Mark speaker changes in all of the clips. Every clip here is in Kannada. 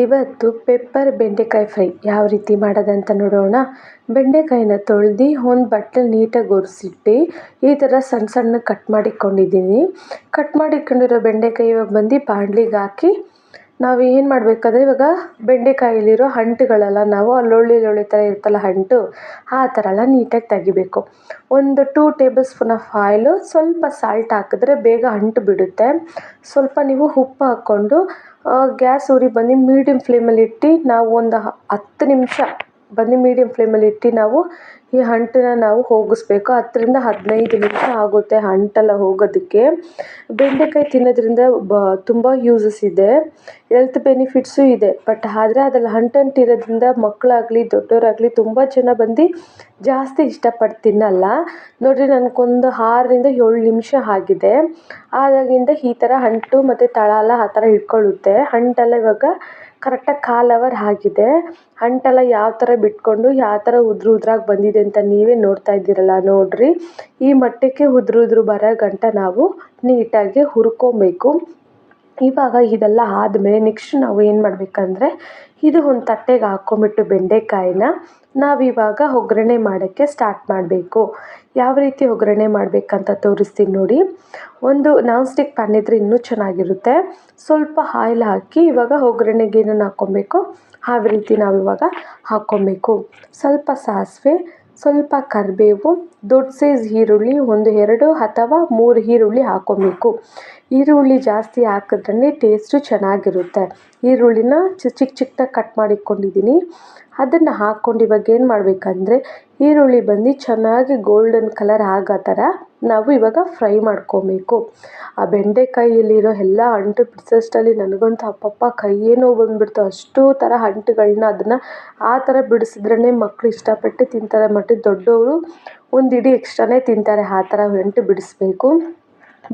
Speaker 1: ಇವತ್ತು ಪೆಪ್ಪರ್ ಬೆಂಡೆಕಾಯಿ ಫ್ರೈ ಯಾವ ರೀತಿ ಮಾಡೋದಂತ ನೋಡೋಣ. ಬೆಂಡೆಕಾಯಿನ ತೊಳೆದು ಒಂದು ಬಟ್ಟಲಲ್ಲಿ ನೀಟಾಗಿ ಒರೆಸಿಟ್ಟು ಈ ಥರ ಸಣ್ಣ ಸಣ್ಣ ಕಟ್ ಮಾಡಿಕೊಂಡಿದ್ದೀನಿ. ಕಟ್ ಮಾಡಿಕೊಂಡಿರೋ ಬೆಂಡೆಕಾಯಿ ಇವಾಗ ಬಂದು ಬಾಣಲಿಗೆ ಹಾಕಿ ನಾವು ಏನು ಮಾಡಬೇಕಂದ್ರೆ, ಇವಾಗ ಬೆಂಡೆಕಾಯಲ್ಲಿರೋ ಅಂಟುಗಳೆಲ್ಲ ನಾವು ಲೊಳ್ಳೆ ಥರ ಇರುತ್ತಲ್ಲ ಅಂಟು, ಆ ಥರ ಎಲ್ಲ ನೀಟಾಗಿ ತೆಗಿಬೇಕು. ಒಂದು 2 ಟೇಬಲ್ ಸ್ಪೂನ್ ಆಫ್ ಆಯಿಲು, ಸ್ವಲ್ಪ ಸಾಲ್ಟ್ ಹಾಕಿದ್ರೆ ಬೇಗ ಅಂಟು ಬಿಡುತ್ತೆ. ಸ್ವಲ್ಪ ನೀವು ಉಪ್ಪು ಹಾಕ್ಕೊಂಡು ಗ್ಯಾಸ್ ಉರಿ ಬಂದು ಮೀಡಿಯಮ್ ಫ್ಲೇಮಲ್ಲಿ ಇಟ್ಟು ನಾವು ಒಂದು 10 ನಿಮಿಷ ಮೀಡಿಯಮ್ ಫ್ಲೇಮಲ್ಲಿ ಇಟ್ಟು ನಾವು ಈ ಅಂಟನ್ನ ನಾವು ಹೋಗಿಸ್ಬೇಕು. 10ರಿಂದ 15 ನಿಮಿಷ ಆಗುತ್ತೆ ಅಂಟೆಲ್ಲ ಹೋಗೋದಕ್ಕೆ. ಬೆಂಡೆಕಾಯಿ ತಿನ್ನೋದ್ರಿಂದ ತುಂಬ ಯೂಸಸ್ ಇದೆ, ಹೆಲ್ತ್ ಬೆನಿಫಿಟ್ಸು ಇದೆ. ಬಟ್ ಆದರೆ ಅದ್ರಲ್ಲಿ ಅಂಟಿರೋದ್ರಿಂದ ಮಕ್ಕಳಾಗಲಿ ದೊಡ್ಡವರಾಗಲಿ ತುಂಬ ಜನ ಬಂದು ಜಾಸ್ತಿ ಇಷ್ಟಪಟ್ಟು ತಿನ್ನಲ್ಲ. ನೋಡಿರಿ, ನನಗೊಂದು 6ರಿಂದ 7 ನಿಮಿಷ ಆಗಿದೆ. ಆದಾಗಿಂದ ಈ ಥರ ಅಂಟು ಮತ್ತು ತಳ ಎಲ್ಲ ಆ ಥರ ಇಟ್ಕೊಳ್ಳುತ್ತೆ. ಅಂಟೆಲ್ಲ ಇವಾಗ ಕರೆಕ್ಟಾಗಿ 1/4 ಅವರ್ ಆಗಿದೆ. ಅಂಟೆಲ್ಲ ಯಾವ ಥರ ಬಿಟ್ಕೊಂಡು ಯಾವ ಥರ ಉದ್ರಾಗಿ ಬಂದಿದೆ ಅಂತ ನೀವೇ ನೋಡ್ತಾ ಇದ್ದೀರಲ್ಲ. ನೋಡಿರಿ, ಈ ಮಟ್ಟಕ್ಕೆ ಉದ್ರು ಬರೋ ಗಂಟ ನಾವು ನೀಟಾಗಿ ಹುರ್ಕೊಬೇಕು. ಇವಾಗ ಇದೆಲ್ಲ ಆದಮೇಲೆ ನೆಕ್ಸ್ಟ್ ನಾವು ಏನು ಮಾಡಬೇಕಂದ್ರೆ, ಇದು ಒಂದು ತಟ್ಟೆಗೆ ಹಾಕ್ಕೊಂಬಿಟ್ಟು ಬೆಂಡೆಕಾಯಿನ ನಾವಿವಾಗ ಒಗ್ಗರಣೆ ಮಾಡೋಕ್ಕೆ ಸ್ಟಾರ್ಟ್ ಮಾಡಬೇಕು. ಯಾವ ರೀತಿ ಒಗ್ಗರಣೆ ಮಾಡಬೇಕಂತ ತೋರಿಸ್ತೀನಿ ನೋಡಿ. ಒಂದು ನಾನ್ ಸ್ಟಿಕ್ ಪ್ಯಾನ್ ಇದ್ದರೆ ಇನ್ನೂ ಚೆನ್ನಾಗಿರುತ್ತೆ. ಸ್ವಲ್ಪ ಆಯಿಲ್ ಹಾಕಿ ಇವಾಗ ಒಗ್ಗರಣೆಗೆ ಏನೇನು ಹಾಕ್ಕೊಬೇಕು ಆ ರೀತಿ ನಾವಿವಾಗ ಹಾಕ್ಕೊಬೇಕು. ಸ್ವಲ್ಪ ಸಾಸಿವೆ, ಸ್ವಲ್ಪ ಕರಿಬೇವು, ದೊಡ್ಡ ಸೈಜ್ ಈರುಳ್ಳಿ, 2 ಅಥವಾ 3 ಈರುಳ್ಳಿ ಹಾಕ್ಕೊಬೇಕು. ಈರುಳ್ಳಿ ಜಾಸ್ತಿ ಹಾಕಿದ್ರೇ ಟೇಸ್ಟು ಚೆನ್ನಾಗಿರುತ್ತೆ. ಈರುಳ್ಳಿನ ಚಿಕ್ಕದಾಗಿ ಕಟ್ ಮಾಡಿಟ್ಕೊಂಡಿದ್ದೀನಿ. ಅದನ್ನು ಹಾಕ್ಕೊಂಡು ಇವಾಗ ಏನು ಮಾಡಬೇಕಂದ್ರೆ, ಈರುಳ್ಳಿ ಬಂದು ಚೆನ್ನಾಗಿ ಗೋಲ್ಡನ್ ಕಲರ್ ಆಗೋ ಥರ ನಾವು ಇವಾಗ ಫ್ರೈ ಮಾಡ್ಕೊಬೇಕು. ಆ ಬೆಂಡೆಕಾಯಿಯಲ್ಲಿರೋ ಎಲ್ಲ ಅಂಟು ಬಿಡಿಸೋಷ್ಟರಲ್ಲಿ ನನಗಂತೂ ಅಪ್ಪಪ್ಪ ಕೈಯೇ ನೋವು ಬಂದುಬಿಡ್ತು. ಅಷ್ಟು ಥರ ಅಂಟುಗಳನ್ನ ಅದನ್ನು ಆ ಥರ ಬಿಡಿಸಿದ್ರೇ ಮಕ್ಕಳು ಇಷ್ಟಪಟ್ಟು ತಿಂತಾರೆ. ಮತ್ತು ದೊಡ್ಡವರು ಒಂದು ಇಡೀ ಎಕ್ಸ್ಟ್ರಾನೇ ತಿಂತಾರೆ. ಆ ಥರ ಅಂಟು ಬಿಡಿಸ್ಬೇಕು.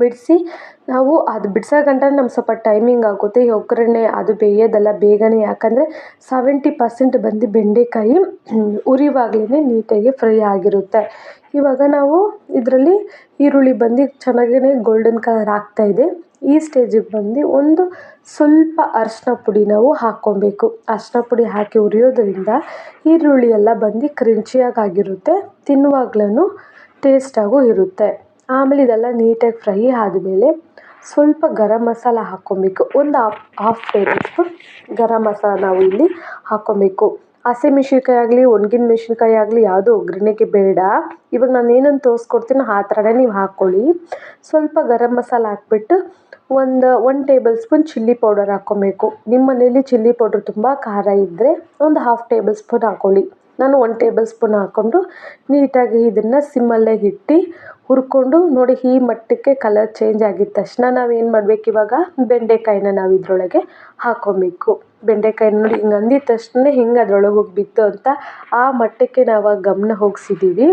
Speaker 1: ಬಿಡಿಸಿ ನಾವು ಅದು ಬಿಡಿಸೋ ಗಂಟ ನಮ್ಗೆ ಸ್ವಲ್ಪ ಟೈಮಿಂಗ್ ಆಗುತ್ತೆ. ಈ ಒಗ್ಗರಣೆ ಅದು ಬೇಯೋದೆಲ್ಲ ಬೇಗನೆ, ಯಾಕಂದರೆ 70% ಬಂದು ಬೆಂಡೆಕಾಯಿ ಉರಿವಾಗಲೇ ನೀಟಾಗಿ ಫ್ರೈ ಆಗಿರುತ್ತೆ. ಇವಾಗ ನಾವು ಇದರಲ್ಲಿ ಈರುಳ್ಳಿ ಬಂದು ಚೆನ್ನಾಗೇ ಗೋಲ್ಡನ್ ಕಲರ್ ಆಗ್ತಾಯಿದೆ. ಈ ಸ್ಟೇಜಿಗೆ ಬಂದು ಒಂದು ಸ್ವಲ್ಪ ಅರಿಶಿನ ಪುಡಿ ನಾವು ಹಾಕ್ಕೊಬೇಕು. ಅರಿಶಿನ ಪುಡಿ ಹಾಕಿ ಉರಿಯೋದ್ರಿಂದ ಈರುಳ್ಳಿ ಎಲ್ಲ ಬಂದು ಕ್ರಂಚಿಯಾಗಿರುತ್ತೆ, ತಿನ್ನುವಾಗ್ಲೂ ಟೇಸ್ಟಾಗೂ ಇರುತ್ತೆ. ಆಮೇಲೆ ಇದೆಲ್ಲ ನೀಟಾಗಿ ಫ್ರೈ ಆದಮೇಲೆ ಸ್ವಲ್ಪ ಗರಂ ಮಸಾಲ ಹಾಕ್ಕೊಬೇಕು. ಒಂದು half table spoon garam masala ನಾವು ಇಲ್ಲಿ ಹಾಕ್ಕೊಬೇಕು. ಹಸಿಮೆಣ್ಸಿನ್ಕಾಯಿ ಆಗಲಿ ಒಣಗಿನ ಮೆಣಸಿನ್ಕಾಯಿ ಆಗಲಿ ಯಾವುದೂ ಒಗ್ಗರಣೆಗೆ ಬೇಡ. ಇವಾಗ ನಾನು ಏನನ್ನು ತೋರಿಸ್ಕೊಡ್ತೀನೋ ಆ ಥರನೇ ನೀವು ಹಾಕ್ಕೊಳ್ಳಿ. ಸ್ವಲ್ಪ ಗರಂ ಮಸಾಲ ಹಾಕ್ಬಿಟ್ಟು ಒಂದು ಟೇಬಲ್ ಸ್ಪೂನ್ ಚಿಲ್ಲಿ ಪೌಡರ್ ಹಾಕ್ಕೊಬೇಕು. ನಿಮ್ಮ ಮನೇಲಿ ಚಿಲ್ಲಿ ಪೌಡ್ರ್ ತುಂಬ ಖಾರ ಇದ್ದರೆ ಒಂದು ಹಾಫ್ ಟೇಬಲ್ ಸ್ಪೂನ್ ಹಾಕ್ಕೊಳ್ಳಿ. ನಾನು 1 ಟೇಬಲ್ ಸ್ಪೂನ್ ಹಾಕ್ಕೊಂಡು ನೀಟಾಗಿ ಇದನ್ನು ಸಿಮ್ಮಲ್ಲೇ ಇಟ್ಟು ಹುರ್ಕೊಂಡು ನೋಡಿ. ಈ ಮಟ್ಟಕ್ಕೆ ಕಲರ್ ಚೇಂಜ್ ಆಗಿದ ತಕ್ಷಣ ನಾವೇನು ಮಾಡಬೇಕು, ಇವಾಗ ಬೆಂಡೆಕಾಯಿನ ನಾವು ಇದರೊಳಗೆ ಹಾಕ್ಕೊಬೇಕು. ಬೆಂಡೆಕಾಯಿನ ನೋಡಿ ಹಿಂಗೆ ಅಂದಿದ ತಕ್ಷಣ ಹಿಂಗೆ ಅದರೊಳಗೆ ಹೋಗಿ ಬಿತ್ತು ಅಂತ ಆ ಮಟ್ಟಕ್ಕೆ ನಾವು ಗಮನ ಹೋಗಿಸಿದ್ದೀವಿ.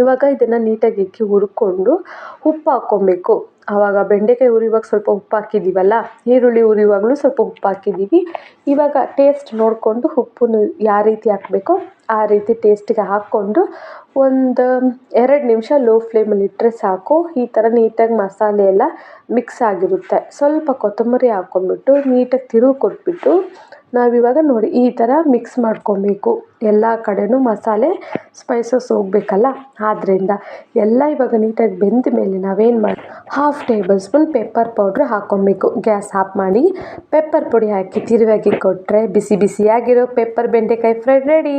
Speaker 1: ಇವಾಗ ಇದನ್ನು ನೀಟಾಗಿ ಇಕ್ಕಿ ಹುರ್ಕೊಂಡು ಉಪ್ಪು ಹಾಕ್ಕೊಬೇಕು. ಆವಾಗ ಬೆಂಡೆಕಾಯಿ ಉರಿಯುವಾಗ ಸ್ವಲ್ಪ ಉಪ್ಪು ಹಾಕಿದ್ದೀವಲ್ಲ, ಈರುಳ್ಳಿ ಉರಿಯುವಾಗಲೂ ಸ್ವಲ್ಪ ಉಪ್ಪು ಹಾಕಿದ್ದೀವಿ. ಇವಾಗ ಟೇಸ್ಟ್ ನೋಡಿಕೊಂಡು ಉಪ್ಪನ್ನು ಯಾವ ರೀತಿ ಹಾಕಬೇಕೋ ಆ ರೀತಿ ಟೇಸ್ಟಿಗೆ ಹಾಕ್ಕೊಂಡು ಒಂದು 2 ನಿಮಿಷ ಲೋ ಫ್ಲೇಮಲ್ಲಿ ಇಟ್ಟರೆ ಸಾಕು. ಈ ಥರ ನೀಟಾಗಿ ಮಸಾಲೆ ಎಲ್ಲ ಮಿಕ್ಸ್ ಆಗಿರುತ್ತೆ. ಸ್ವಲ್ಪ ಕೊತ್ತಂಬರಿ ಹಾಕ್ಕೊಂಬಿಟ್ಟು ನೀಟಾಗಿ ತಿರುವು ಕೊಟ್ಬಿಟ್ಟು ನಾವಿವಾಗ ನೋಡಿ ಈ ಥರ ಮಿಕ್ಸ್ ಮಾಡ್ಕೊಬೇಕು. ಎಲ್ಲ ಕಡೆನೂ ಮಸಾಲೆ ಸ್ಪೈಸಸ್ ಹೋಗಬೇಕಲ್ಲ, ಆದ್ದರಿಂದ ಎಲ್ಲ ಇವಾಗ ನೀಟಾಗಿ ಬೆಂದ ಮೇಲೆ ನಾವೇನು ಮಾಡಿ half tablespoon pepper powder ಹಾಕ್ಕೊಬೇಕು. ಗ್ಯಾಸ್ ಆಫ್ ಮಾಡಿ ಪೆಪ್ಪರ್ ಪುಡಿ ಹಾಕಿ ತಿರುವಾಗಿ ಕೊಟ್ಟರೆ ಬಿಸಿ ಬಿಸಿಯಾಗಿರೋ ಪೆಪ್ಪರ್ ಬೆಂಡೆಕಾಯಿ ಫ್ರೈ ರೆಡಿ.